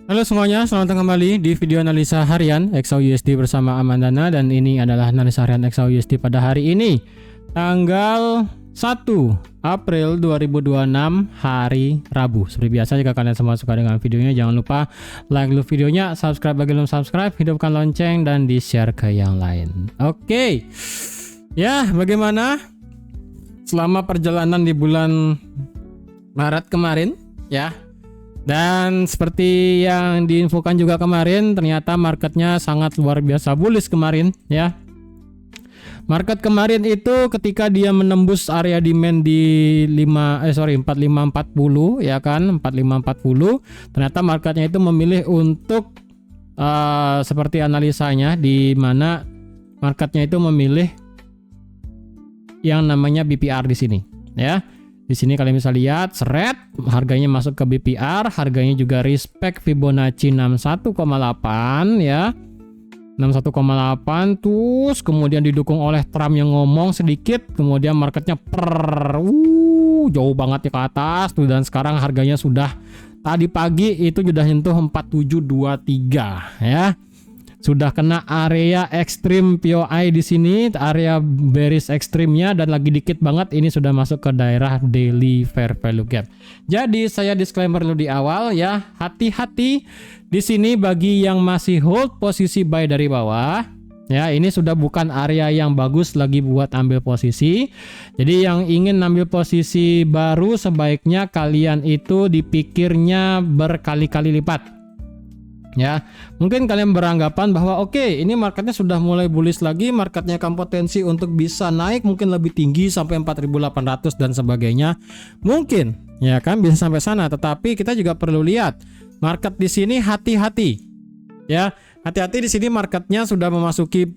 Halo semuanya, selamat datang kembali di video analisa harian XAUUSD bersama Amandana, dan ini adalah analisa harian XAUUSD pada hari ini tanggal 1 April 2026 hari Rabu. Seperti biasa, jika kalian semua suka dengan videonya, jangan lupa like dulu videonya, subscribe bagi belum subscribe, hidupkan lonceng dan di-share ke yang lain. Oke. Ya, bagaimana selama perjalanan di bulan Maret kemarin ya? Dan seperti yang diinfokan juga kemarin, ternyata marketnya sangat luar biasa bullish kemarin ya. Market kemarin itu ketika dia menembus area demand di 4540 ya kan, 4540, ternyata marketnya itu memilih untuk seperti analisanya, di mana marketnya itu memilih yang namanya BPR di sini ya. Di sini kalian bisa lihat seret, harganya masuk ke BPR, harganya juga respect Fibonacci 61,8 ya. 61,8, terus kemudian didukung oleh Trump yang ngomong sedikit, kemudian marketnya jauh banget ya ke atas tuh, dan sekarang harganya sudah tadi pagi itu sudah nyentuh 4723 ya. Sudah kena area ekstrim POI di sini, area bearish ekstrimnya, dan lagi dikit banget ini sudah masuk ke daerah daily fair value gap. Jadi saya disclaimer dulu di awal ya, hati-hati di sini bagi yang masih hold posisi buy dari bawah. Ya, ini sudah bukan area yang bagus lagi buat ambil posisi. Jadi yang ingin ambil posisi baru sebaiknya kalian itu dipikirnya berkali-kali lipat. Ya, mungkin kalian beranggapan bahwa oke, ini marketnya sudah mulai bullish lagi, marketnya akan potensi untuk bisa naik mungkin lebih tinggi sampai 4.800 dan sebagainya. Mungkin, ya kan, bisa sampai sana, tetapi kita juga perlu lihat market di sini, hati-hati. Ya, hati-hati di sini marketnya sudah memasuki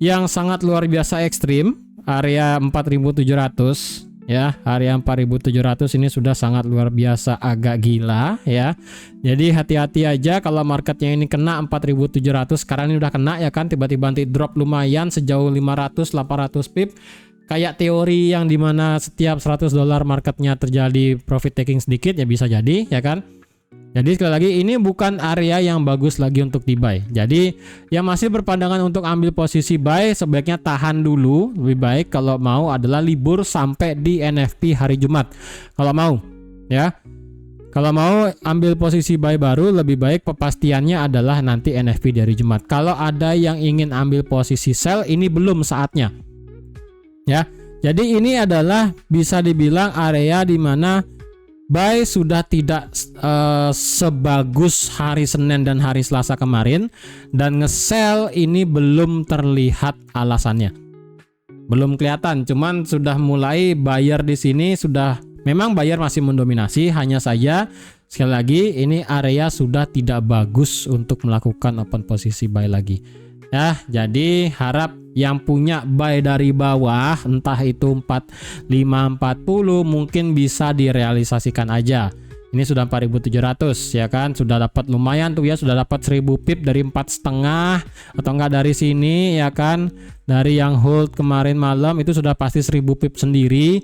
yang sangat luar biasa ekstrim, area 4.700. Ya, area 4.700 ini sudah sangat luar biasa agak gila ya. Jadi hati-hati aja kalau marketnya ini kena 4.700, sekarang ini udah kena ya kan, tiba-tiba nanti drop lumayan sejauh 500-800 pip. Kayak teori yang dimana setiap $100 marketnya terjadi profit taking sedikit, ya bisa jadi ya kan. Jadi sekali lagi ini bukan area yang bagus lagi untuk di buy. Jadi yang masih berpandangan untuk ambil posisi buy sebaiknya tahan dulu. Lebih baik kalau mau adalah libur sampai di NFP hari Jumat. Kalau mau ya. Kalau mau ambil posisi buy baru, lebih baik kepastiannya adalah nanti NFP dari Jumat. Kalau ada yang ingin ambil posisi sell, ini belum saatnya. Ya. Jadi ini adalah bisa dibilang area di mana buy sudah tidak sebagus hari Senin dan hari Selasa kemarin, dan nge-sell ini belum terlihat alasannya. Belum kelihatan, cuman sudah mulai buyer di sini sudah, memang buyer masih mendominasi, hanya saja sekali lagi ini area sudah tidak bagus untuk melakukan open posisi buy lagi. Ya, jadi harap yang punya buy dari bawah, entah itu 4540, mungkin bisa direalisasikan aja. Ini sudah 4700 ya kan, sudah dapat lumayan tuh ya, sudah dapat 1000 pip dari 4,5 atau enggak dari sini ya kan. Dari yang hold kemarin malam itu sudah pasti 1000 pip sendiri.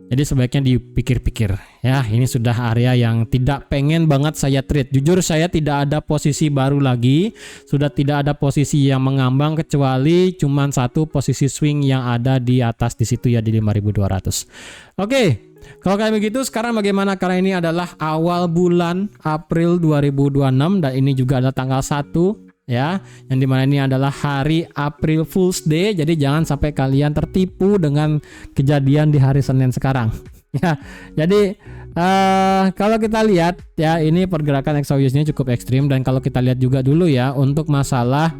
Jadi sebaiknya dipikir-pikir ya, ini sudah area yang tidak pengen banget saya trade. Jujur saya tidak ada posisi baru lagi, sudah tidak ada posisi yang mengambang kecuali cuman satu posisi swing yang ada di atas di situ ya, di 5200. Oke, kalau kayak begitu sekarang bagaimana, karena ini adalah awal bulan April 2026 dan ini juga adalah tanggal 1 ya, yang dimana ini adalah hari April Fool's Day. Jadi jangan sampai kalian tertipu dengan kejadian di hari Senin sekarang ya. Jadi kalau kita lihat ya, ini pergerakan XAUUSD-nya cukup ekstrim, dan kalau kita lihat juga dulu ya untuk masalah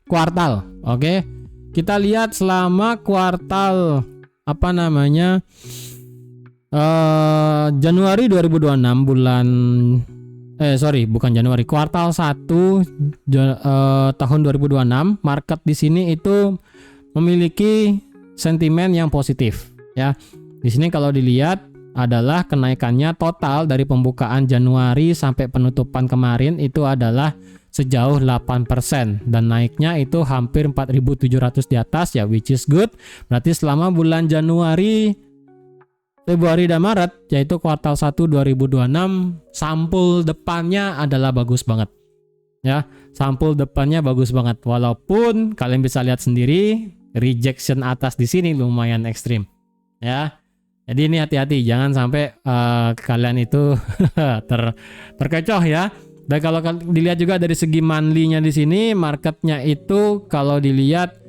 kuartal. Oke, kita lihat selama kuartal Januari 2026 bulan bukan Januari, kuartal 1 tahun 2026, market di sini itu memiliki sentimen yang positif ya. Di sini kalau dilihat adalah kenaikannya total dari pembukaan Januari sampai penutupan kemarin itu adalah sejauh 8%, dan naiknya itu hampir 4.700 di atas ya, which is good. Berarti selama bulan Januari Februari dan Maret, yaitu kuartal 1 2026, sampul depannya adalah bagus banget. Ya, sampul depannya bagus banget. Walaupun kalian bisa lihat sendiri, rejection atas di sini lumayan ekstrim. Ya. Jadi ini hati-hati, jangan sampai kalian itu terkecoh ya. Dan kalau dilihat juga dari segi monthly-nya di sini, marketnya itu kalau dilihat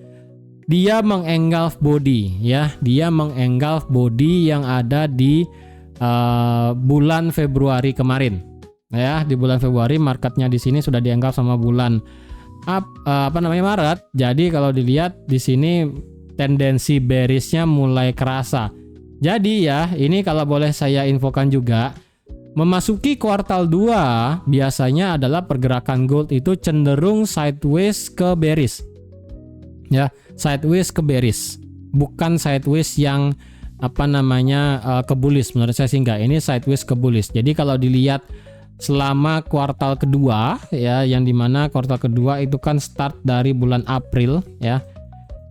dia mengengulf body ya, dia mengengulf body yang ada di bulan Februari kemarin ya. Di bulan Februari marketnya di sini sudah diengulf sama bulan Maret. Jadi kalau dilihat di sini tendensi bearishnya mulai kerasa. Jadi ya, ini kalau boleh saya infokan juga, memasuki kuartal 2 biasanya adalah pergerakan gold itu cenderung sideways ke bearish. Ya, sideways ke bearish, bukan sideways yang ke bullish. Menurut saya sih enggak, ini sideways ke bullish. Jadi kalau dilihat selama kuartal kedua ya, yang dimana kuartal kedua itu kan start dari bulan April ya.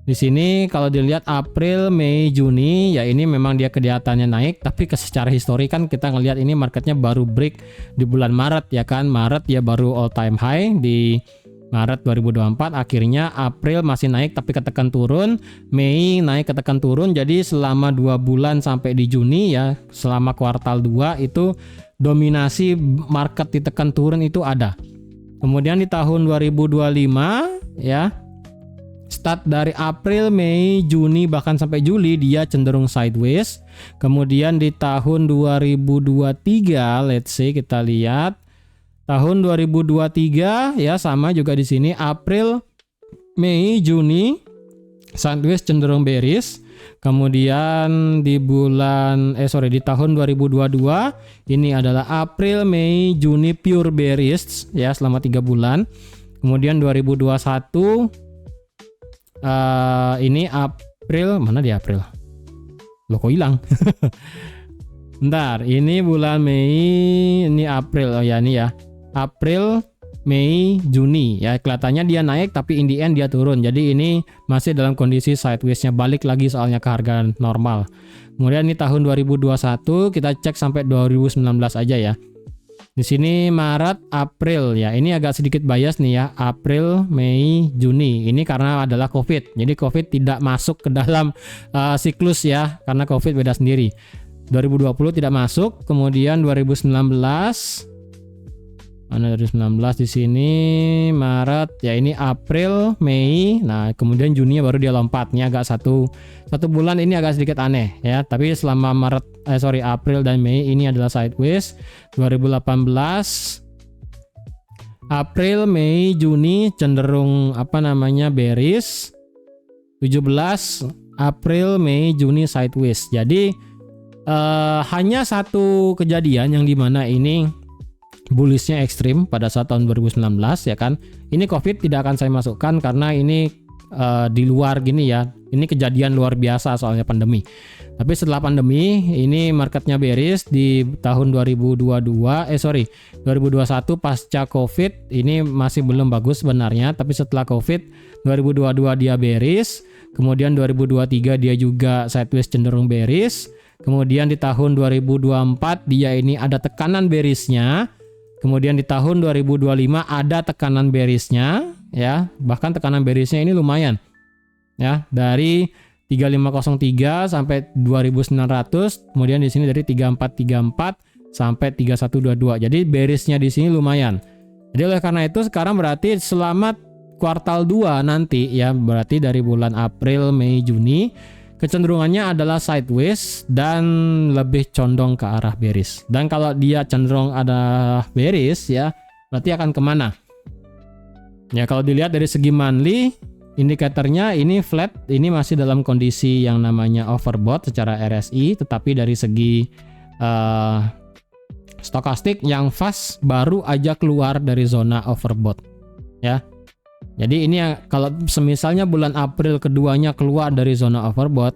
Di sini kalau dilihat April, Mei, Juni ya, ini memang dia kelihatannya naik, tapi secara histori kan kita ngelihat ini marketnya baru break di bulan Maret ya kan. Maret ya baru all time high di Maret 2024, akhirnya April masih naik tapi ketekan turun, Mei naik ketekan turun. Jadi selama 2 bulan sampai di Juni ya, selama kuartal 2 itu dominasi market ditekan turun itu ada. Kemudian di tahun 2025 ya, start dari April, Mei, Juni bahkan sampai Juli dia cenderung sideways. Kemudian di tahun 2023, let's say kita lihat tahun 2023 ya, sama juga di sini April, Mei, Juni sideways cenderung bearish. Kemudian di tahun 2022 ini adalah April, Mei, Juni pure bearish ya selama 3 bulan. Kemudian 2021 ini April, mana di April? Loh kok hilang? Bentar, ini bulan Mei, ini April. Oh ya, ini ya. April, Mei, Juni ya, kelihatannya dia naik tapi in the end dia turun. Jadi ini masih dalam kondisi sideways-nya, balik lagi soalnya ke harga normal. Kemudian ini tahun 2021 kita cek sampai 2019 aja ya. Di sini Maret, April ya. Ini agak sedikit bias nih ya. April, Mei, Juni. Ini karena adalah COVID. Jadi COVID tidak masuk ke dalam siklus ya, karena COVID beda sendiri. 2020 tidak masuk. Kemudian 2019 mana 2019 di sini Maret ya, ini April, Mei. Nah, kemudian Juni baru dia lompat. Ini agak satu bulan ini agak sedikit aneh ya. Tapi selama April dan Mei ini adalah sideways. 2018 April, Mei, Juni cenderung bearish. 17 April, Mei, Juni sideways. Jadi hanya satu kejadian yang dimana ini bullishnya ekstrim pada saat tahun 2019 ya kan. Ini COVID tidak akan saya masukkan karena ini di luar gini ya. Ini kejadian luar biasa soalnya pandemi. Tapi setelah pandemi ini marketnya bearish di tahun 2021 pasca COVID. Ini masih belum bagus sebenarnya, tapi setelah COVID 2022 dia bearish. Kemudian 2023 dia juga sideways cenderung bearish. Kemudian di tahun 2024 dia ini ada tekanan bearishnya. Kemudian di tahun 2025 ada tekanan bearishnya ya. Bahkan tekanan bearishnya ini lumayan. Ya, dari 3503 sampai 2900, kemudian di sini dari 3434 sampai 3122. Jadi bearishnya di sini lumayan. Jadi oleh karena itu sekarang berarti selama kuartal 2 nanti ya, berarti dari bulan April, Mei, Juni kecenderungannya adalah sideways dan lebih condong ke arah bearish. Dan kalau dia cenderung ada bearish ya, berarti akan kemana? Ya kalau dilihat dari segi monthly, indikatornya ini flat, ini masih dalam kondisi yang namanya overbought secara RSI. Tetapi dari segi stokastik yang fast baru aja keluar dari zona overbought ya. Jadi ini kalau semisalnya bulan April keduanya keluar dari zona overbought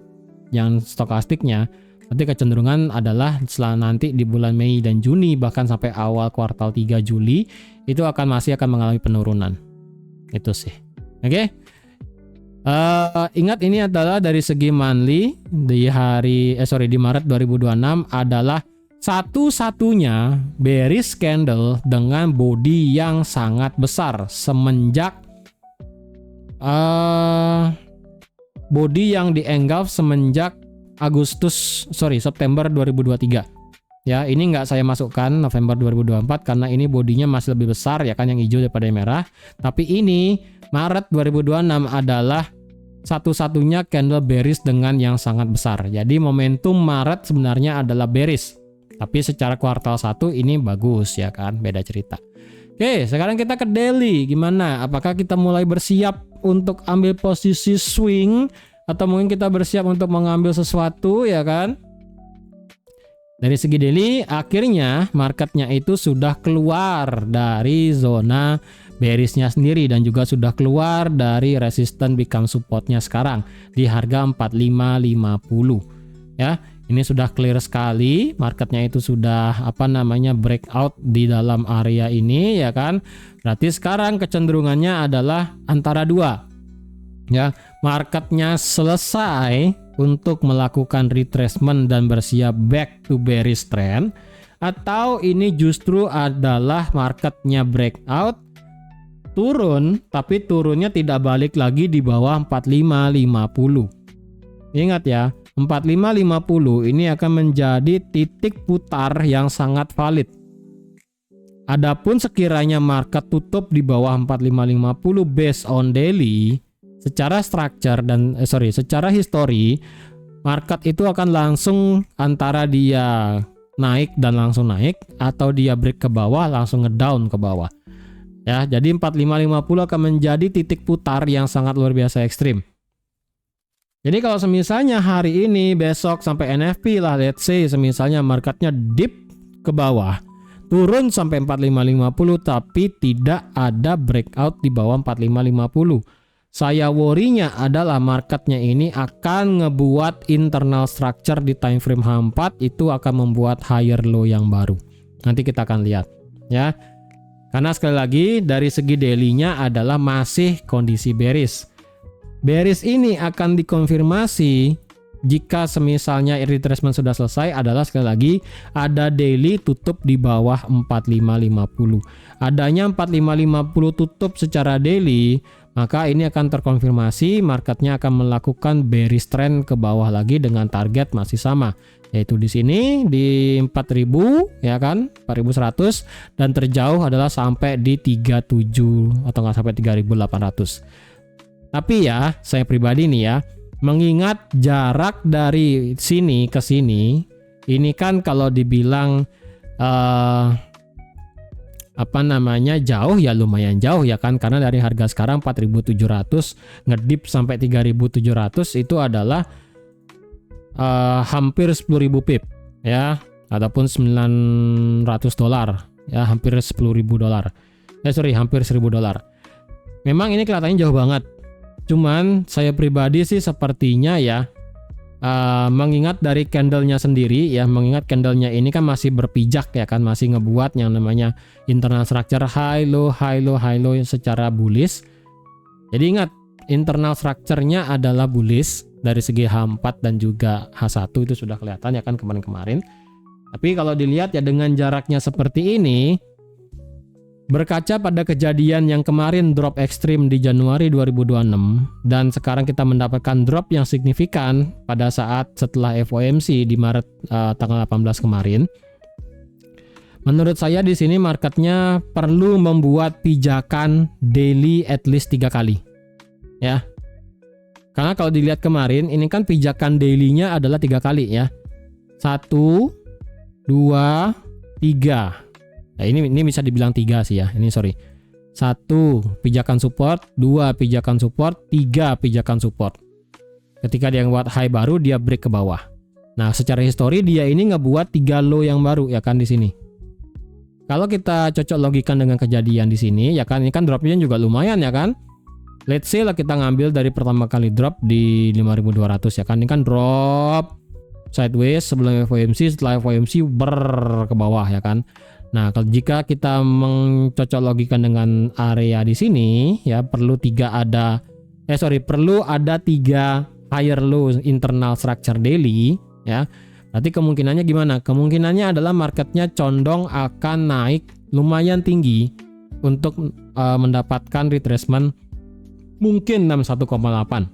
yang stokastiknya, berarti kecenderungan adalah setelah nanti di bulan Mei dan Juni bahkan sampai awal kuartal 3 Juli itu masih akan mengalami penurunan. Itu sih. Oke. Ingat ini adalah dari segi monthly di di Maret 2026 adalah satu-satunya bearish candle dengan body yang sangat besar semenjak body yang di-engulf semenjak September 2023. Ya, ini nggak saya masukkan November 2024 karena ini bodinya masih lebih besar ya kan, yang hijau daripada yang merah. Tapi ini Maret 2026 adalah satu-satunya candle bearish dengan yang sangat besar. Jadi momentum Maret sebenarnya adalah bearish. Tapi secara kuartal 1 ini bagus ya kan, beda cerita. Oke, sekarang kita ke daily. Gimana? Apakah kita mulai bersiap untuk ambil posisi swing atau mungkin kita bersiap untuk mengambil sesuatu ya kan? Dari segi daily, akhirnya marketnya itu sudah keluar dari zona bearishnya sendiri dan juga sudah keluar dari resistance become supportnya sekarang di harga 4550. Ya, ini sudah clear sekali, marketnya itu sudah breakout di dalam area ini ya kan. Berarti sekarang kecenderungannya adalah antara dua. Ya, marketnya selesai untuk melakukan retracement dan bersiap back to bearish trend, atau ini justru adalah marketnya breakout turun tapi turunnya tidak balik lagi di bawah 4550. Ingat ya, 4550 ini akan menjadi titik putar yang sangat valid. Adapun sekiranya market tutup di bawah 4550 based on daily, secara structure dan secara history, market itu akan langsung antara dia naik dan langsung naik, atau dia break ke bawah langsung ngedown ke bawah. Ya, jadi 4550 akan menjadi titik putar yang sangat luar biasa ekstrim. Jadi kalau semisalnya hari ini, besok sampai NFP lah, let's say semisalnya marketnya dip ke bawah, turun sampai 4550 tapi tidak ada breakout di bawah 4550. Saya worry-nya adalah marketnya ini akan ngebuat internal structure di time frame H4 itu akan membuat higher low yang baru. Nanti kita akan lihat ya. Karena sekali lagi dari segi daily-nya adalah masih kondisi bearish. Bearish ini akan dikonfirmasi jika semisalnya retracement sudah selesai adalah sekali lagi ada daily tutup di bawah 4550. Adanya 4550 tutup secara daily, maka ini akan terkonfirmasi marketnya akan melakukan bearish trend ke bawah lagi dengan target masih sama, yaitu di sini di 4000 ya kan, 4100, dan terjauh adalah sampai di 37 atau nggak sampai 3800. Tapi ya saya pribadi nih ya, mengingat jarak dari sini ke sini ini kan kalau dibilang jauh ya, lumayan jauh ya kan, karena dari harga sekarang 4.700 ngedip sampai 3.700 itu adalah hampir 10.000 pip ya, ataupun $900 ya, hampir $10.000. Hampir $1.000. Memang ini kelihatannya jauh banget. Cuman saya pribadi sih sepertinya ya, mengingat dari candlenya sendiri ya, mengingat candlenya ini kan masih berpijak ya kan, masih ngebuat yang namanya internal structure high low secara bullish. Jadi ingat, internal structure-nya adalah bullish dari segi H4 dan juga H1 itu sudah kelihatan ya kan kemarin-kemarin. Tapi kalau dilihat ya dengan jaraknya seperti ini, berkaca pada kejadian yang kemarin drop ekstrim di Januari 2026 dan sekarang kita mendapatkan drop yang signifikan pada saat setelah FOMC di Maret tanggal 18 kemarin. Menurut saya di sini marketnya perlu membuat pijakan daily at least 3 kali. Ya. Karena kalau dilihat kemarin ini kan pijakan daily-nya adalah 3 kali ya. 1 2 3. Nah, ini bisa dibilang 3 sih ya. Ini sorry. 1 pijakan support, 2 pijakan support, 3 pijakan support. Ketika dia ngebuat high baru, dia break ke bawah. Nah, secara histori dia ini ngebuat 3 low yang baru ya kan di sini. Kalau kita cocok logikan dengan kejadian di sini ya kan, ini kan dropnya juga lumayan ya kan. Let's say lah kita ngambil dari pertama kali drop di 5.200 ya kan. Ini kan drop sideways sebelum FOMC, setelah FOMC ke bawah ya kan. Nah, kalau jika kita mencocok logikan dengan area di sini ya, perlu 3 ada perlu ada 3 higher low internal structure daily ya. Berarti kemungkinannya gimana? Kemungkinannya adalah marketnya condong akan naik lumayan tinggi untuk mendapatkan retracement mungkin 61,8.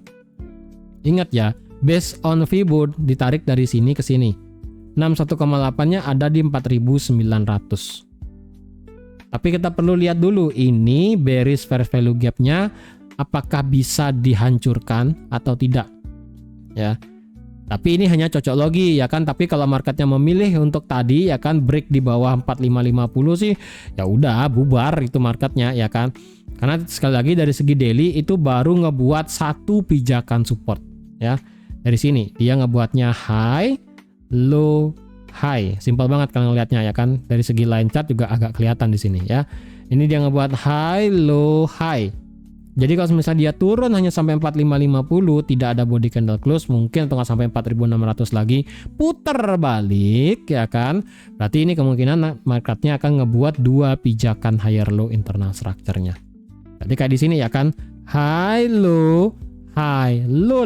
Ingat ya, based on Fibo ditarik dari sini ke sini. 61,8-nya ada di 4.900. Tapi kita perlu lihat dulu ini bearish fair value gap-nya apakah bisa dihancurkan atau tidak. Ya. Tapi ini hanya cocok logi ya kan, tapi kalau marketnya memilih untuk tadi ya kan break di bawah 4550 sih ya udah bubar itu marketnya ya kan. Karena sekali lagi dari segi daily itu baru ngebuat satu pijakan support ya. Dari sini dia ngebuatnya high, low, high. Simpel banget kalau ngelihatnya ya kan. Dari segi line chart juga agak kelihatan di sini ya. Ini dia ngebuat high, low, high. Jadi kalau misalnya dia turun hanya sampai 4550, tidak ada body candle close, mungkin atau nggak sampai 4600 lagi, putar balik ya kan. Berarti ini kemungkinan marketnya akan ngebuat 2 pijakan higher low internal structure-nya. Jadi kayak di sini ya kan, high low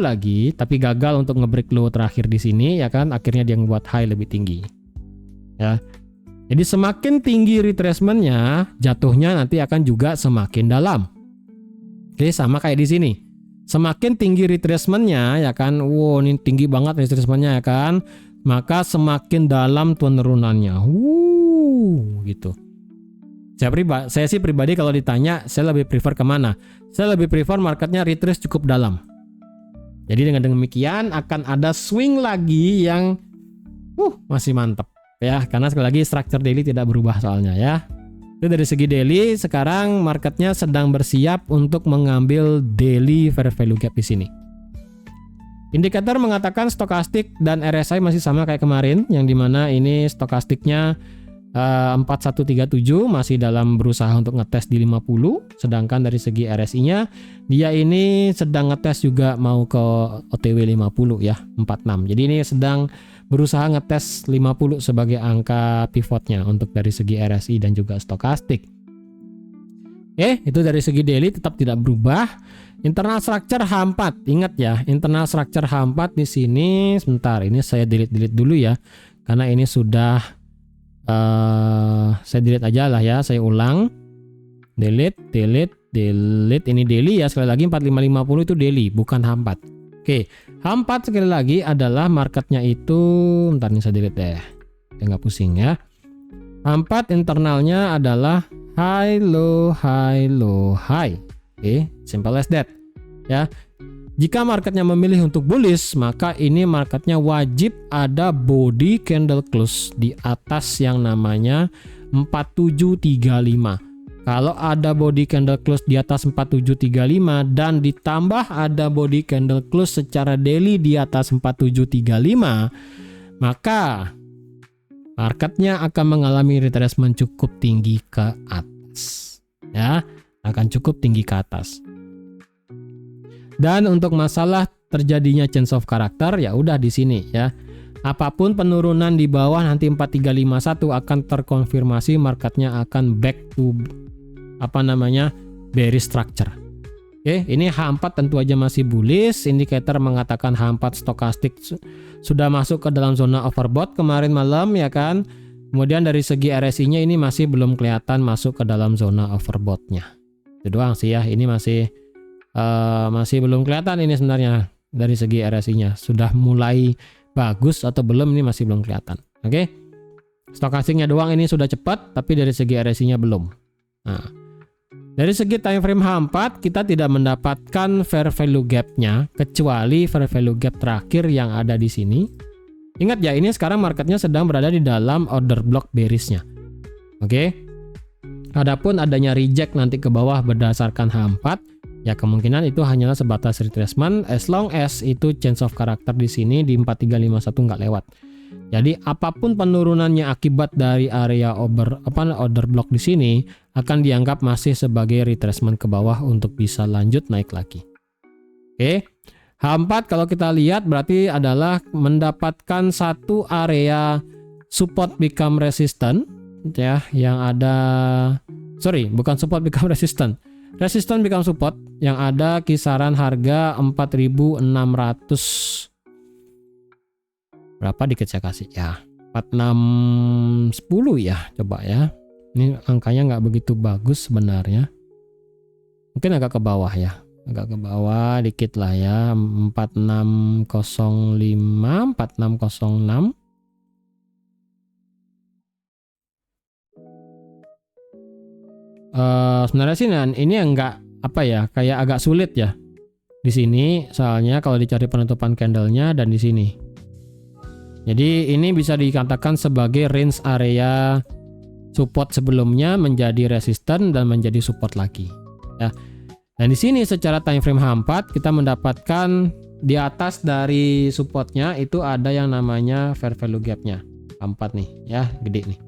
lagi, tapi gagal untuk ngebreak low terakhir di sini ya kan, akhirnya dia ngebuat high lebih tinggi. Ya. Jadi semakin tinggi retracement-nya, jatuhnya nanti akan juga semakin dalam. Oke, sama kayak di sini. Semakin tinggi retracement-nya ya kan, wow ini tinggi banget retracement-nya ya kan, maka semakin dalam penurunannya. Gitu. Saya sih pribadi kalau ditanya, saya lebih prefer kemana? Saya lebih prefer marketnya retrace cukup dalam. Jadi dengan demikian akan ada swing lagi yang masih mantap ya, karena sekali lagi structure daily tidak berubah soalnya ya. Itu dari segi daily, sekarang marketnya sedang bersiap untuk mengambil daily fair value gap di sini. Indikator mengatakan stokastik dan RSI masih sama kayak kemarin, yang dimana ini stokastiknya 4137 masih dalam berusaha untuk ngetes di 50, sedangkan dari segi RSI-nya dia ini sedang ngetes juga mau ke OTW 50 ya, 46. Jadi ini sedang berusaha ngetes 50 sebagai angka pivotnya untuk dari segi RSI dan juga stokastik. Itu dari segi daily tetap tidak berubah. Internal structure H4, ingat ya, internal structure H4 di sini. Sebentar, ini saya delete dulu ya, karena ini sudah saya delete aja lah ya, saya ulang. Delete. Ini daily ya, sekali lagi 4550 itu daily, bukan H4. Oke, H4 sekali lagi adalah marketnya itu, bentar nih saya delete deh, nggak pusing ya. H4 internalnya adalah high low high. Oke, simple as that ya. Jika marketnya memilih untuk bullish, maka ini marketnya wajib ada body candle close di atas yang namanya 4735. Kalau ada body candle close di atas 4735 dan ditambah ada body candle close secara daily di atas 4735, maka marketnya akan mengalami retracement cukup tinggi ke atas. Ya, akan cukup tinggi ke atas. Dan untuk masalah terjadinya change of character ya udah di sini ya. Apapun penurunan di bawah nanti 4351 akan terkonfirmasi marketnya akan back to bearish structure. Oke, ini H4 tentu aja masih bullish. Indikator mengatakan H4 stokastik sudah masuk ke dalam zona overbought kemarin malam ya kan. Kemudian dari segi RSI-nya ini masih belum kelihatan masuk ke dalam zona overbought-nya. Itu doang sih ya, ini masih belum kelihatan ini sebenarnya dari segi RSI-nya. Sudah mulai bagus atau belum ini masih belum kelihatan. Oke. Stokastiknya doang ini sudah cepat, tapi dari segi RSI-nya belum. Nah, dari segi time frame H4 kita tidak mendapatkan fair value gap-nya kecuali fair value gap terakhir yang ada di sini. Ingat ya, ini sekarang marketnya sedang berada di dalam order block bearish-nya. Oke. Adapun adanya reject nanti ke bawah berdasarkan H4, ya kemungkinan itu hanyalah sebatas retracement as long as itu change of character di sini di 4351 nggak lewat. Jadi apapun penurunannya akibat dari area order block di sini akan dianggap masih sebagai retracement ke bawah untuk bisa lanjut naik lagi. Oke. H4 kalau kita lihat berarti adalah mendapatkan satu area support become resistant ya, yang ada bukan support become resistant. Resistance become support yang ada kisaran harga 4.600. Berapa dikit saya kasih ya? 4610 ya, coba ya. Ini angkanya nggak begitu bagus sebenarnya. Mungkin agak ke bawah ya. Agak ke bawah dikit lah ya. 4605, 4606. Sebenarnya sih ini enggak apa ya, kayak agak sulit ya di sini, soalnya kalau dicari penutupan candlenya dan di sini. Jadi ini bisa dikatakan sebagai range area support sebelumnya menjadi resisten dan menjadi support lagi ya. Dan di sini secara time frame H4 kita mendapatkan di atas dari supportnya itu ada yang namanya fair value gapnya H4 nih ya, gede nih.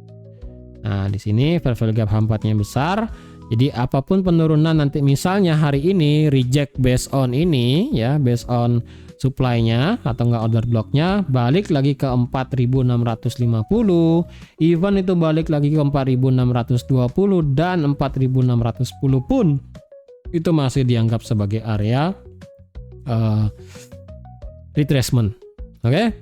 Nah di sini fair value gap H4-nya besar. Jadi apapun penurunan nanti, misalnya hari ini reject based on ini ya, based on supply-nya atau enggak order block-nya, balik lagi ke 4.650, even itu balik lagi ke 4.620 dan 4.610 pun itu masih dianggap sebagai area retracement. Oke?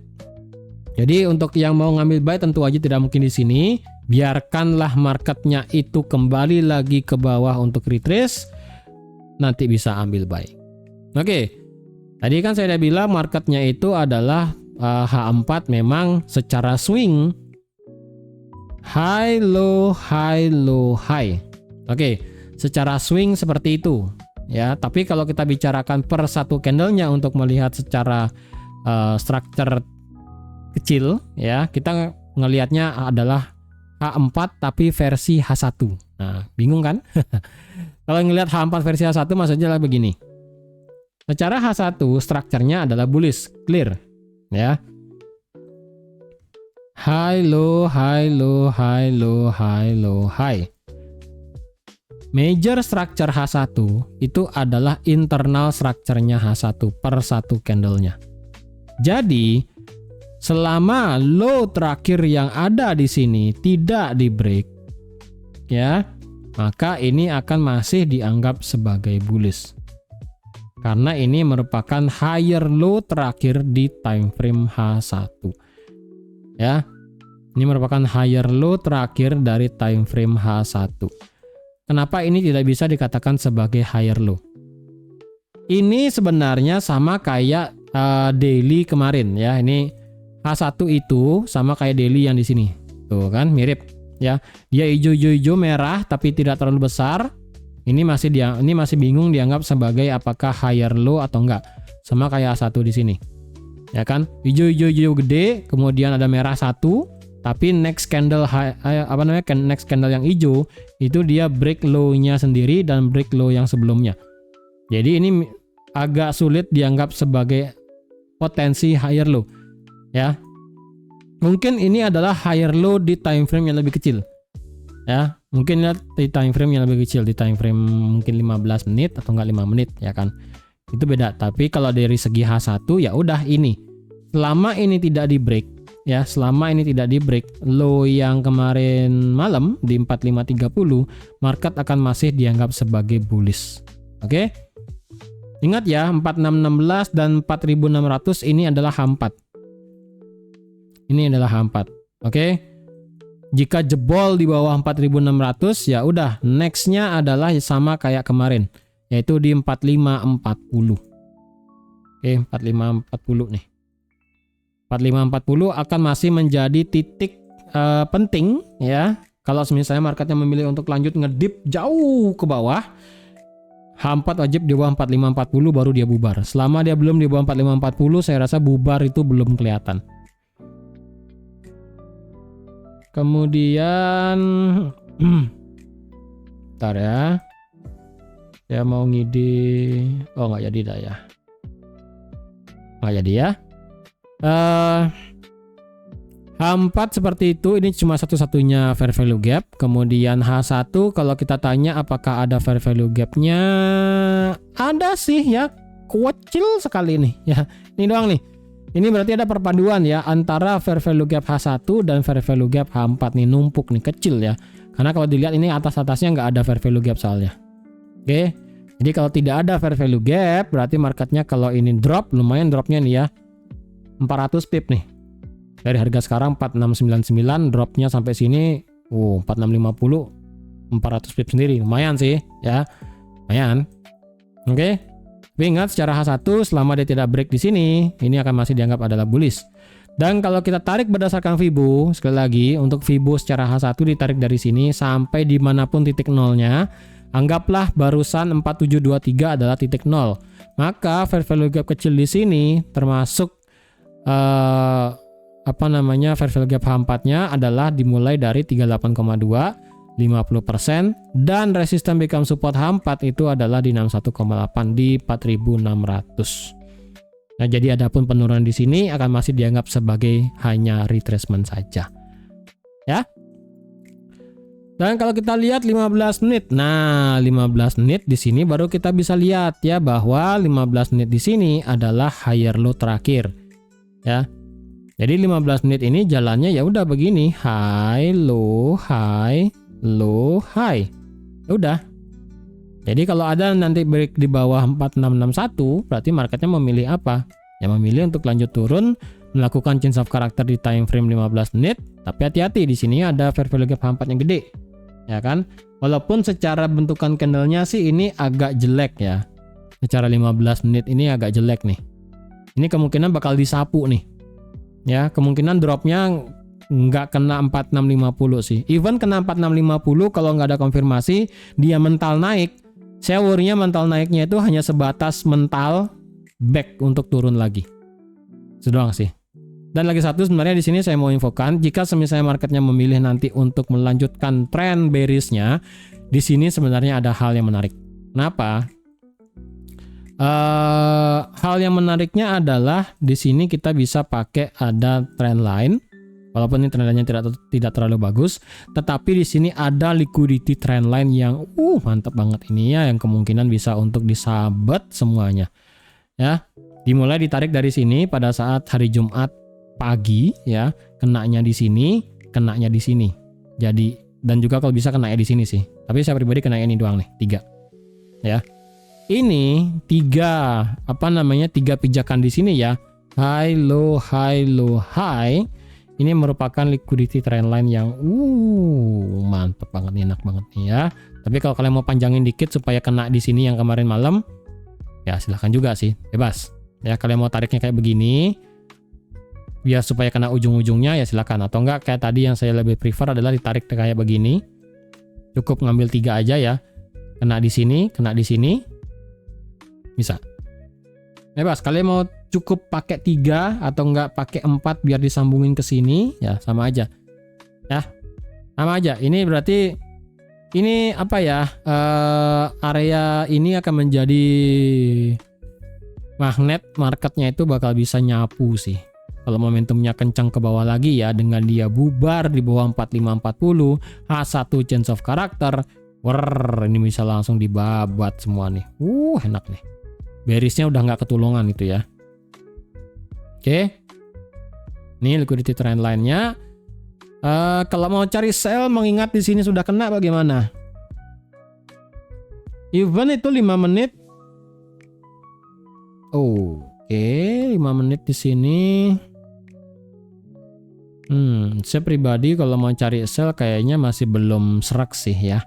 Jadi untuk yang mau ngambil buy tentu aja tidak mungkin di sini. Biarkanlah marketnya itu kembali lagi ke bawah untuk retrace, nanti bisa ambil buy. Oke, tadi kan saya udah bilang marketnya itu adalah H4 memang secara swing high low high low high. Oke, secara swing seperti itu ya. Tapi kalau kita bicarakan per satu candlenya untuk melihat secara structure kecil ya, kita ngelihatnya adalah H4 tapi versi H1. Nah, bingung kan? Kalau ngelihat H4 versi H1 maksudnya adalah begini. Secara H1 strukturnya adalah bullish, clear, ya. High low, high low, high low, high low, high. Major structure H1 itu adalah internal strukturnya H1 per satu candlenya. Jadi selama low terakhir yang ada di sini tidak di break, ya, maka ini akan masih dianggap sebagai bullish. Karena ini merupakan higher low terakhir di time frame H1. Ya. Ini merupakan higher low terakhir dari time frame H1. Kenapa ini tidak bisa dikatakan sebagai higher low? Ini sebenarnya sama kayak daily kemarin ya. Ini H1 itu sama kayak daily yang di sini. Tuh kan mirip ya. Dia hijau-hijau merah tapi tidak terlalu besar. Ini masih bingung dianggap sebagai apakah higher low atau enggak. Sama kayak H1 di sini. Ya kan? Hijau-hijau gede, kemudian ada merah satu, tapi next candle next candle yang hijau itu dia break low-nya sendiri dan break low yang sebelumnya. Jadi ini agak sulit dianggap sebagai potensi higher low. Ya, mungkin ini adalah higher low di time frame yang lebih kecil. Ya, mungkin di time frame yang lebih kecil, di time frame mungkin 15 menit atau enggak 5 menit ya kan. Itu beda. Tapi kalau dari segi H1 ya udah ini. Selama ini tidak di break ya, selama ini tidak di break low yang kemarin malam di 4530, market akan masih dianggap sebagai bullish. Oke? Ingat ya, 4616 dan 4600 ini adalah H4. Ini adalah H4. Oke. Jika jebol di bawah 4600 ya udah, next-nya adalah sama kayak kemarin, yaitu di 4540. Oke, 4540 nih. 4540 akan masih menjadi titik penting ya. Kalau misalnya marketnya memilih untuk lanjut ngedip jauh ke bawah, H4 wajib di bawah 4540 baru dia bubar. Selama dia belum di bawah 4540, saya rasa bubar itu belum kelihatan. Kemudian bentar ya, saya mau ngide, nggak jadi dah ya, nggak jadi ya. H4 seperti itu, ini cuma satu-satunya fair value gap. Kemudian H1 kalau kita tanya apakah ada fair value gapnya, ada sih ya, kecil sekali nih ya, ini doang nih. Ini berarti ada perpaduan ya antara fair value gap H1 dan fair value gap H4 nih, numpuk nih, kecil ya. Karena kalau dilihat ini atas-atasnya nggak ada fair value gap soalnya. Oke. Jadi kalau tidak ada fair value gap, berarti marketnya kalau ini drop, lumayan dropnya nih ya, 400 pip nih. Dari harga sekarang 4699, dropnya sampai sini 4650, 400 pip sendiri. Lumayan sih ya. Lumayan. Oke. Tapi ingat secara H1 selama dia tidak break di sini, ini akan masih dianggap adalah bullish. Dan kalau kita tarik berdasarkan Fibo, sekali lagi untuk Fibo secara H1 ditarik dari sini sampai dimanapun titik nolnya, anggaplah barusan 4723 adalah titik nol. Maka fair value gap kecil di sini termasuk fair value gap H4-nya adalah dimulai dari 38,2, 50%, dan resisten become support H4 itu adalah di 61,8 di 4600. Nah, jadi adapun penurunan di sini akan masih dianggap sebagai hanya retracement saja. Ya. Dan kalau kita lihat 15 menit. Nah, 15 menit di sini baru kita bisa lihat ya bahwa 15 menit di sini adalah higher low terakhir. Ya. Jadi 15 menit ini jalannya ya udah begini, high, low, high, low, high. Udah. Jadi kalau ada nanti break di bawah 4661, berarti marketnya memilih apa? Ya memilih untuk lanjut turun, melakukan change of character di time frame 15 menit, tapi hati-hati di sini ada fair value gap H4 yang gede. Ya kan? Walaupun secara bentukan candlenya sih ini agak jelek ya. Secara 15 menit ini agak jelek nih. Ini kemungkinan bakal disapu nih. Ya, kemungkinan dropnya nggak kena 4650 sih. Even kena 4650 kalau nggak ada konfirmasi, dia mental naik. Showernya mental naiknya itu hanya sebatas mental back untuk turun lagi. Sedoang sih. Dan lagi satu sebenarnya di sini saya mau infokan, jika misalnya marketnya memilih nanti untuk melanjutkan tren bearishnya, di sini sebenarnya ada hal yang menarik. Kenapa? Hal yang menariknya adalah di sini kita bisa pakai ada trend line. Walaupun ini trendnya tidak terlalu bagus, tetapi di sini ada liquidity trend line yang mantap banget ini ya, yang kemungkinan bisa untuk disabet semuanya. Ya, dimulai ditarik dari sini pada saat hari Jumat pagi ya, kenanya di sini, kenanya di sini. Jadi dan juga kalau bisa kenanya di sini sih. Tapi saya pribadi kenanya ini doang nih, 3. Ya. Ini 3 pijakan di sini ya. High low high low high. Ini merupakan liquidity trend line yang mantep banget nih, enak banget nih ya. Tapi kalau kalian mau panjangin dikit supaya kena di sini yang kemarin malam, ya silahkan juga sih, bebas. Ya kalian mau tariknya kayak begini, biar supaya kena ujung-ujungnya ya silahkan. Atau enggak kayak tadi yang saya lebih prefer adalah ditarik kayak begini. Cukup ngambil 3 aja ya. Kena di sini, bisa. Bebas, kalian mau cukup pakai 3 atau enggak pakai 4 biar disambungin ke sini, ya sama aja. Ya. Sama aja. Ini berarti ini apa ya? Area ini akan menjadi magnet, marketnya itu bakal bisa nyapu sih. Kalau momentumnya kencang ke bawah lagi ya, dengan dia bubar di bawah 4540, H1 change of character, ini bisa langsung dibabat semua nih. Enak nih. Bearishnya udah nggak ketulungan itu ya. Oke. Ini liquidity trend line-nya. Kalau mau cari sell, mengingat di sini sudah kena bagaimana? Even itu 5 menit. Oke, 5 menit di sini. Saya pribadi kalau mau cari sell kayaknya masih belum serak sih ya.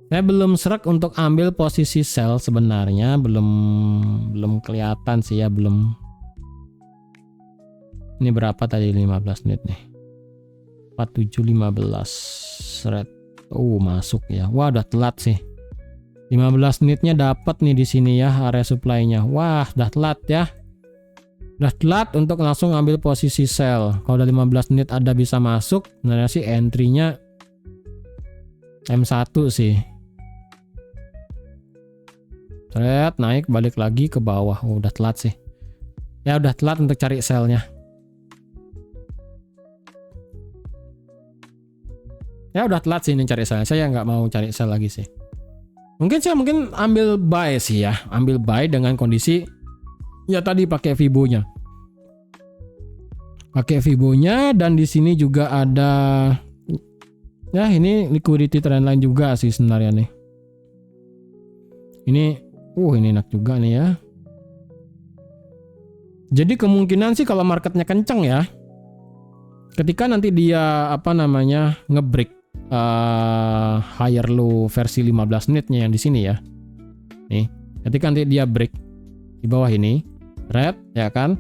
Saya belum serak untuk ambil posisi sell sebenarnya, belum kelihatan sih ya, belum. Ini berapa tadi 15 menit nih? 4715 red. Masuk ya. Wah, udah telat sih. 15 menitnya dapat nih di sini ya area supply-nya. Wah, udah telat ya. Udah telat untuk langsung ambil posisi sell. Kalau udah 15 menit ada bisa masuk, sebenarnya sih entry-nya M1 sih. Red naik balik lagi ke bawah. Udah telat sih. Ya udah telat untuk cari sell-nya. Ya udah telat sih ini cari sell. Saya nggak mau cari sell lagi sih. Saya mungkin ambil buy sih ya. Ambil buy dengan kondisi ya tadi pakai Fibo-nya. Pakai Fibo-nya dan di sini juga ada ya ini liquidity trend line juga sih sebenarnya nih. Ini enak juga nih ya. Jadi kemungkinan sih kalau marketnya kenceng ya, ketika nanti dia nge-break higher low versi 15 menitnya yang di sini ya. Nih, ketika nanti dia break di bawah ini, red ya kan,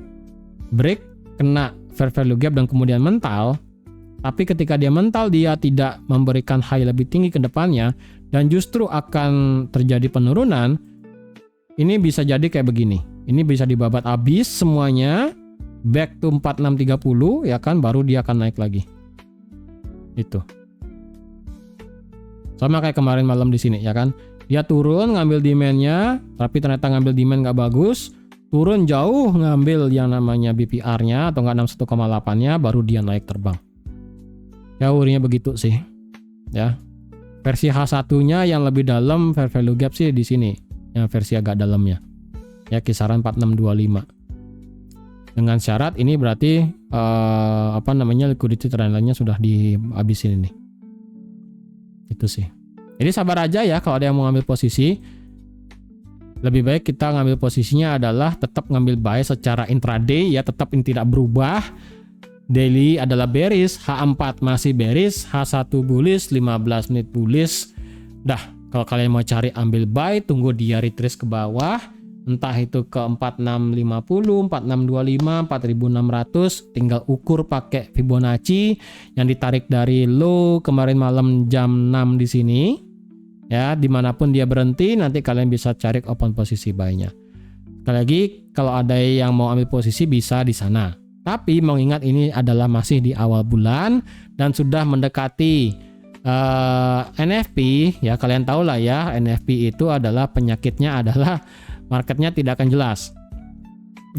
break kena fair value gap dan kemudian mental. Tapi ketika dia mental, dia tidak memberikan high lebih tinggi ke depannya dan justru akan terjadi penurunan. Ini bisa jadi kayak begini. Ini bisa dibabat habis semuanya, back to 4630 ya kan, baru dia akan naik lagi. Itu. Sama kayak kemarin malam di sini ya kan. Dia turun ngambil demand-nya, tapi ternyata ngambil demand nggak bagus. Turun jauh ngambil yang namanya BPR-nya atau nggak 61,8-nya, baru dia naik terbang. Teorinya begitu sih. Ya. Versi H1-nya yang lebih dalam fair value gap sih di sini. Yang versi agak dalamnya. Ya kisaran 4625. Dengan syarat ini berarti liquidity trendline-nya sudah dihabisin ini. Itu sih. Jadi sabar aja ya kalau ada yang mau ngambil posisi. Lebih baik kita ngambil posisinya adalah tetap ngambil buy secara intraday ya, tetap ini tidak berubah. Daily adalah bearish, H4 masih bearish, H1 bullish, 15 menit bullish. Dah, kalau kalian mau cari ambil buy, tunggu dia retrace ke bawah. Entah itu ke 4650, 4625, 4600, tinggal ukur pakai Fibonacci yang ditarik dari low kemarin malam jam 6 di sini. Ya, dimanapun dia berhenti, nanti kalian bisa cari open posisi buy-nya. Sekali lagi, kalau ada yang mau ambil posisi bisa di sana. Tapi mengingat ini adalah masih di awal bulan dan sudah mendekati NFP, ya kalian tahu lah ya, NFP itu adalah penyakitnya adalah marketnya tidak akan jelas.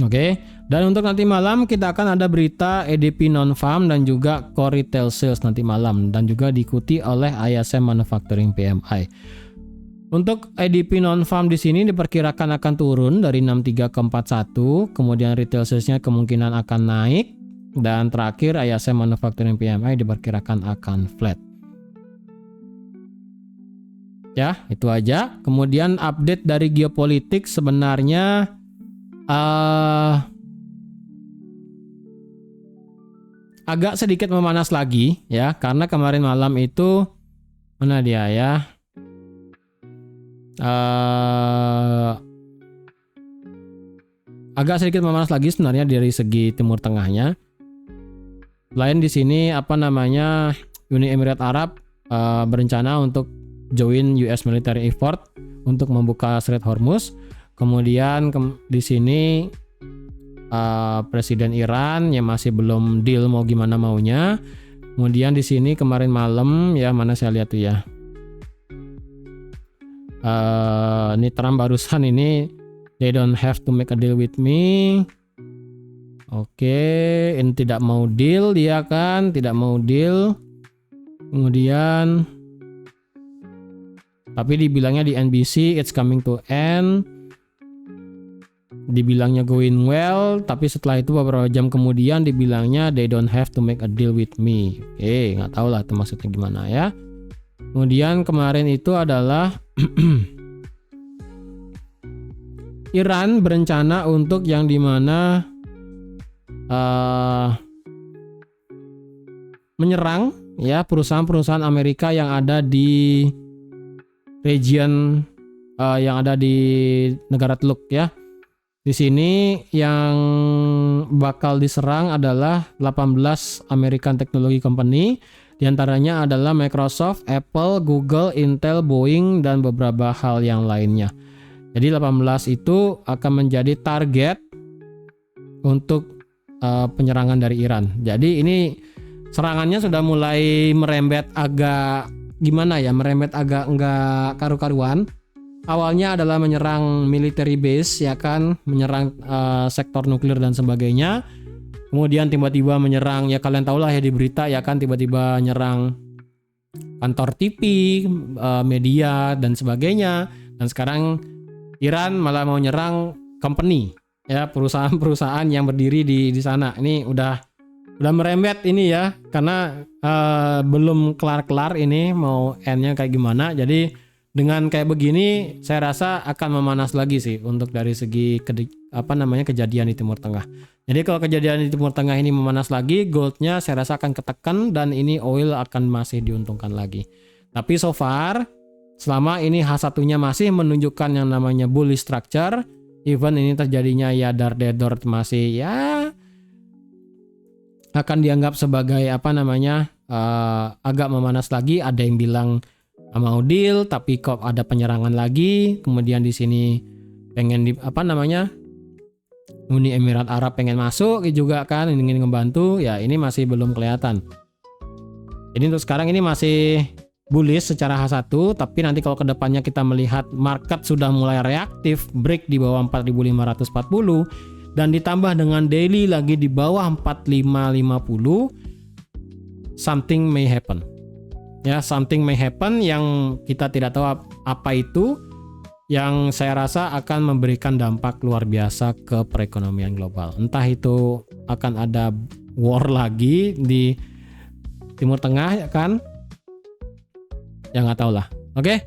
Oke. Dan untuk nanti malam kita akan ada berita EDP non-farm dan juga core retail sales nanti malam, dan juga diikuti oleh ISM manufacturing PMI. Untuk EDP non-farm di sini diperkirakan akan turun dari 63 ke 41, kemudian retail sales-nya kemungkinan akan naik, dan terakhir ISM manufacturing PMI diperkirakan akan flat. Ya, itu aja. Kemudian update dari geopolitik sebenarnya agak sedikit memanas lagi ya, karena kemarin malam itu mana dia ya? Agak sedikit memanas lagi sebenarnya dari segi Timur Tengahnya. Lain di sini Uni Emirat Arab berencana untuk join US military effort untuk membuka Strait Hormuz. Kemudian di sini Presiden Iran yang masih belum deal mau gimana maunya. Kemudian di sini kemarin malam ya, mana saya lihat tuh ya. Ini Trump barusan ini, they don't have to make a deal with me. Oke, ini tidak mau deal dia kan, tidak mau deal. Kemudian tapi dibilangnya di NBC it's coming to end. Dibilangnya going well, tapi setelah itu beberapa jam kemudian dibilangnya they don't have to make a deal with me. Oke, nggak tahu lah itu maksudnya gimana ya. Kemudian kemarin itu adalah Iran berencana untuk yang dimana menyerang ya perusahaan-perusahaan Amerika yang ada di region yang ada di negara Teluk ya. Di sini yang bakal diserang adalah 18 American Technology Company. Di antaranya adalah Microsoft, Apple, Google, Intel, Boeing, dan beberapa hal yang lainnya. Jadi 18 itu akan menjadi target untuk penyerangan dari Iran. Jadi ini serangannya sudah mulai merembet agak gimana ya, merembet agak enggak karu-karuan. Awalnya adalah menyerang military base ya kan, menyerang sektor nuklir dan sebagainya. Kemudian tiba-tiba menyerang, ya kalian tahu lah ya di berita ya kan, tiba-tiba nyerang kantor TV, media dan sebagainya. Dan sekarang Iran malah mau nyerang company ya, perusahaan-perusahaan yang berdiri di sana. Ini udah merembet ini ya, karena belum kelar-kelar ini mau end-nya kayak gimana. Jadi dengan kayak begini saya rasa akan memanas lagi sih untuk dari segi kejadian di Timur Tengah. Jadi kalau kejadian di Timur Tengah ini memanas lagi, goldnya saya rasa akan ketekan dan ini oil akan masih diuntungkan lagi. Tapi so far selama ini H1-nya masih menunjukkan yang namanya bullish structure, even ini terjadinya ya dar-dedor masih ya akan dianggap sebagai agak memanas lagi. Ada yang bilang mau deal tapi kok ada penyerangan lagi. Kemudian di sini pengen Uni Emirat Arab pengen masuk juga kan, ingin ngebantu ya, ini masih belum kelihatan. Jadi untuk sekarang ini masih bullish secara H1, tapi nanti kalau kedepannya kita melihat market sudah mulai reaktif, break di bawah 4.540 dan ditambah dengan daily lagi di bawah 4.550, something may happen. Ya, something may happen yang kita tidak tahu apa itu, yang saya rasa akan memberikan dampak luar biasa ke perekonomian global. Entah itu akan ada war lagi di Timur Tengah ya kan? Ya nggak tahu lah. Oke.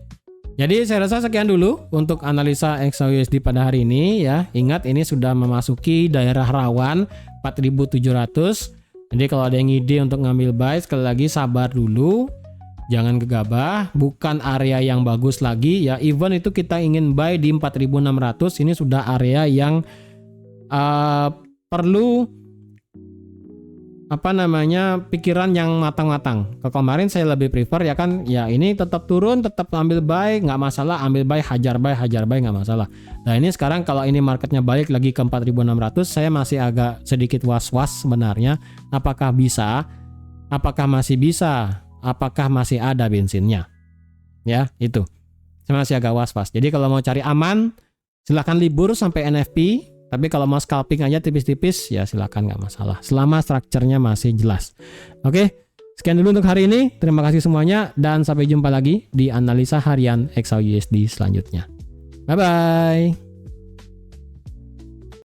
Jadi saya rasa sekian dulu untuk analisa XAUUSD pada hari ini ya. Ingat ini sudah memasuki daerah rawan 4.700. Jadi kalau ada yang ide untuk ngambil buy, sekali lagi sabar dulu. Jangan gegabah, bukan area yang bagus lagi ya. Even itu kita ingin buy di 4.600, ini sudah area yang perlu pikiran yang matang-matang. Kemarin saya lebih prefer ya kan, ya ini tetap turun, tetap ambil buy, nggak masalah, ambil buy, hajar buy nggak masalah. Nah ini sekarang kalau ini marketnya balik lagi ke 4.600, saya masih agak sedikit was-was sebenarnya. Apakah bisa? Apakah masih bisa? Apakah masih ada bensinnya? Ya itu. Saya masih agak was-was. Jadi kalau mau cari aman, silahkan libur sampai NFP. Tapi kalau mau scalping aja tipis-tipis, ya silakan, nggak masalah. Selama strukturnya masih jelas. Oke, sekian dulu untuk hari ini. Terima kasih semuanya dan sampai jumpa lagi di analisa harian XAUUSD selanjutnya. Bye-bye.